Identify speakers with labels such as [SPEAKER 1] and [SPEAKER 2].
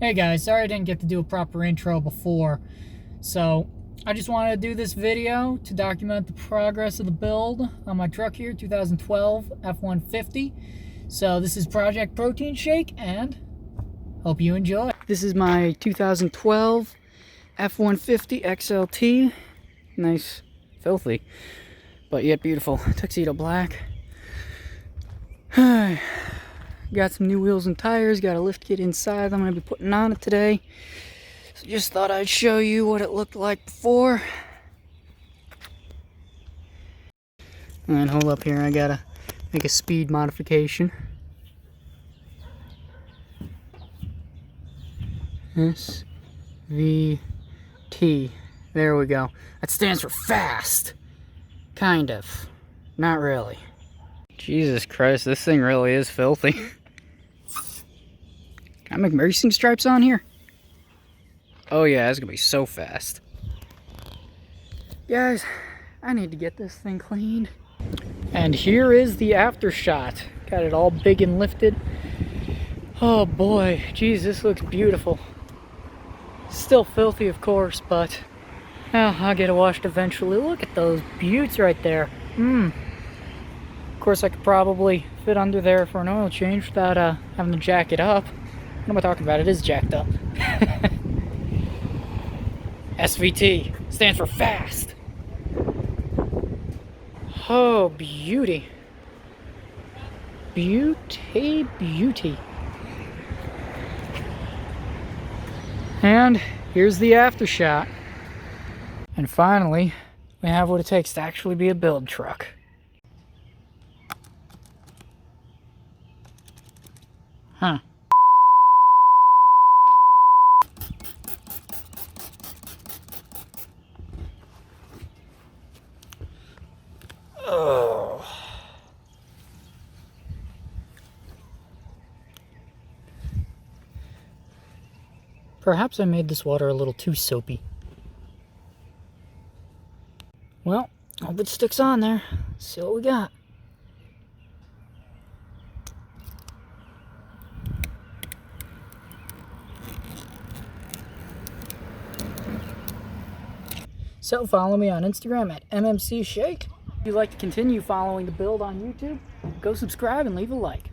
[SPEAKER 1] Hey guys, sorry I didn't get to do a proper intro before. So, I just wanted to do this video to document the progress of the build on my truck here, 2012 F-150. So, this is Project Protein Shake, and hope you enjoy. This is my 2012 F-150 XLT. Nice, filthy, but yet beautiful. Tuxedo black. Got some new wheels and tires, got a lift kit inside I'm going to be putting on it today. So just thought I'd show you what it looked like before. And hold up here, I gotta make a speed modification. SVT. There we go. That stands for fast. Kind of. Not really. Jesus Christ, this thing really is filthy. Can I make racing stripes on here? Oh yeah, it's gonna be so fast. Guys, I need to get this thing cleaned. And here is the after shot. Got it all big and lifted. Oh boy, geez, this looks beautiful. Still filthy, of course, but I'll get it washed eventually. Look at those buttes right there. Of course, I could probably fit under there for an oil change without having to jack it up. What am I talking about? It is jacked up. SVT stands for fast. Oh, beauty. Beauty, beauty. And here's the after shot. And finally, we have what it takes to actually be a build truck. Huh. Oh. Perhaps I made this water a little too soapy. Well, hope it sticks on there. Let's see what we got. So follow me on Instagram at MMC Shake. If you'd like to continue following the build on YouTube, go subscribe and leave a like.